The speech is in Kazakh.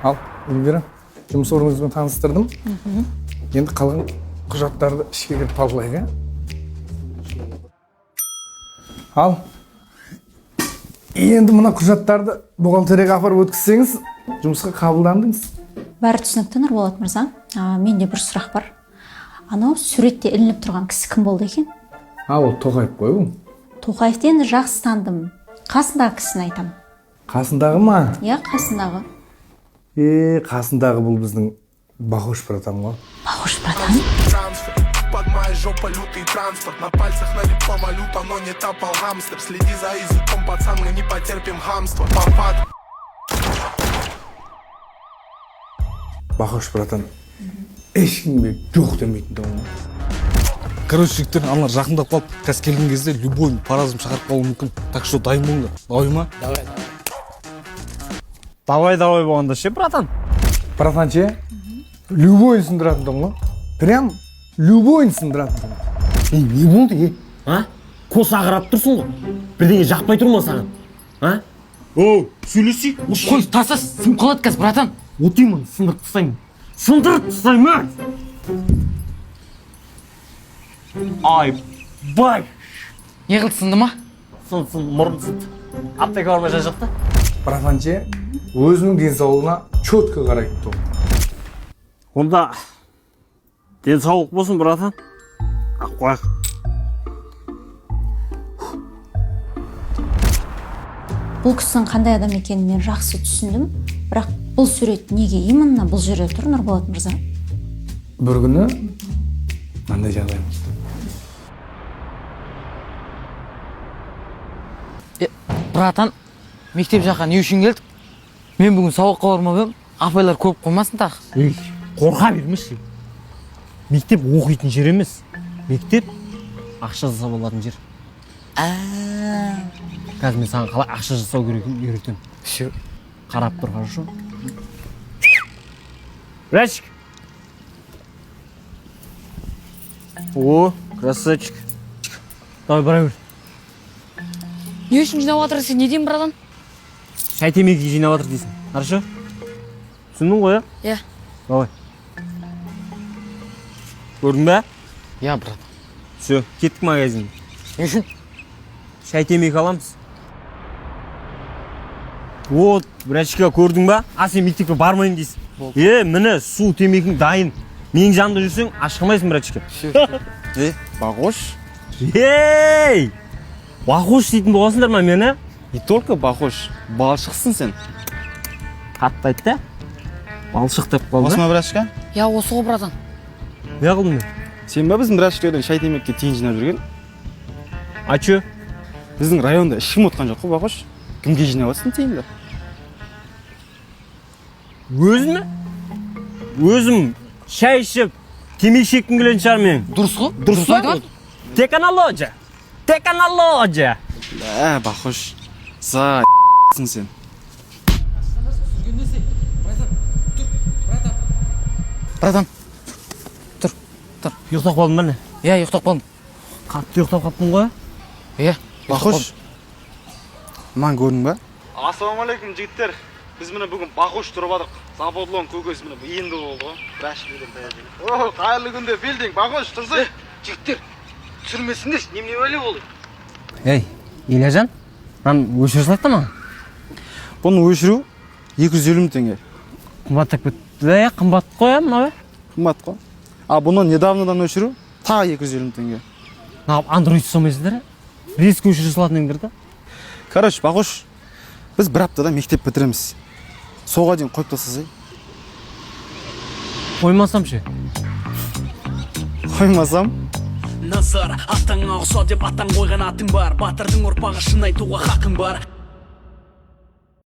Ал, Эльвира, жұмыс орныңызбен таныстырдым. Енді қалған құжаттарды ішке кіріп талқылайық, Ал, енді мына құжаттарды бухгалтерияға апарып өткізсеңіз, жұмысқа қабылдандыңыз. Бәрі түсінікті, Нұрболат мырза. Менде бір сұрақ бар. Анау суретте ілініп тұрған кісі кім болды екен? Ол Тоқаев қой бұл. Тоқаевты енді жақсы таныдым. Қасындағы кісіні айтам. Қасындағы ма? Иә, қасындағы. Қасындағы бұл біздің Бахош братан ғой. Бахош братан? Под моей жопой лютый транспорт. На пальцах налипла валюта, но не тапал гамстер. Следи за языком, пацан, мы не потерпим хамство. Попад. Бахош братан, ешкімге жоқ демейтін дауым. Короче, жігіттер, аналар жақындап қалып, қазір келген кезде любой паразым шақырып қалуы мүмкін. Так что дайын болыңдар. Давай ма? Давай болғанда ше, братан. Братан ше, любойын сындыратын дауым ғой. Прям любойын сындыратын дауым. Не болды, Қос ағырап тұрсың ғой. Бірдеңе жақпай тұрма саған. Сөйлесейік. Қой, таса, сым қалады қазір, братан. Отаймын, сындырып тастаймын. Сындырып тастаймын! Бай! Не қылды, сынды ма? Сын, мұрын сынды. Аптека бармай жа-жақта. Братан ше, өзінің денсаулығына четко қарайды дауым. Онда денсаулық болсын, братан. Қояқ. Бұл кісінің қандай адам екенін мен жақсы түсіндім. Бірақ бұл сурет неге именно бұл жерде тұр, Нұрболат мырза? Бір күні мынандай жағдай болды. Братан, мектеп жаққа не үшін келдік? Мен бүгін сабаққа бармап ем, апайлар көріп қоймасын тағы. Қорқа бермеші. Мектеп оқитын жер емес. Мектеп ақша жасап алатын жер. Қазір мен саған қалай ақша жасау керекін үйретем. Қарап тұр, хорошо? Братчик. Красавчик. Давай, бара бер. Не үшін жинап жатыр, сен не деймін, братан? Шай темекі жинап жатыр дейсің, хорошо? Түсіндің ғой, Иә. Давай. Көрдің бе? Иә, братан. Все, кеттік магазин. Не үшін? Шай темекі аламыз. Братчика, көрдің ба? Сен мектепке бармайын дейсің. Міне, су темекің дайын. Менің жанымда жүрсең, ашқымайсың, братчика. Бахош? Бахош дейтін боласыңдар ма мені? Не только Бахош, балшықсың сен. Қатты айтты, балшық деп қалды. Осы ма, братчика? Иә, осы ғой, братан. Не қылдың? Сен ба біздің братчиктерден шай темекке тиын жинап жүрген? Чё? Біздің районда ешкім отқан жоқ қой, Бахош. Кімге жинап отсың тиынды? Өзім шай ішіп, темекі шеккім келетін шығар мен. Дұрыс ғой? Дұрыс айтқан? Технология. Бахош, сен. Братан, тұр. Ұйықтап қалдың ба не? Иә, ұйықтап қалдым. Қатты ұйықтап қалдың ғой? Иә. Бахош, маған көрдің ба? Ассалаумағалейкум жігіттер. Біз міне бүгін Бахош тұрып адық. Западлон көкесі міне енді болды ғой. Қайырлы күнде белден Бахош тұрсы. Жігіттер, түсірмесіңдер, немене өлі болды? Ележан, өшірі салатта ма? Бұны өшіру 250 теңге. Қымбаттап кетті. Қымбат қой, ма? Қымбат қой. Бұны недавнодан өшіру тағы 250 теңге. Андроид ұстамайсыздар, риск өшірі салатын еңдер да? Короче, Бахош, біз бір аптада мектеп бітіреміз. Соға дейін қойып тастасай. Қоймасам ше? Қоймасам? Назар, аттаңа ұқса деп аттан қойған атың бар. Батырдың ұрпағы шын айтуға хақың бар.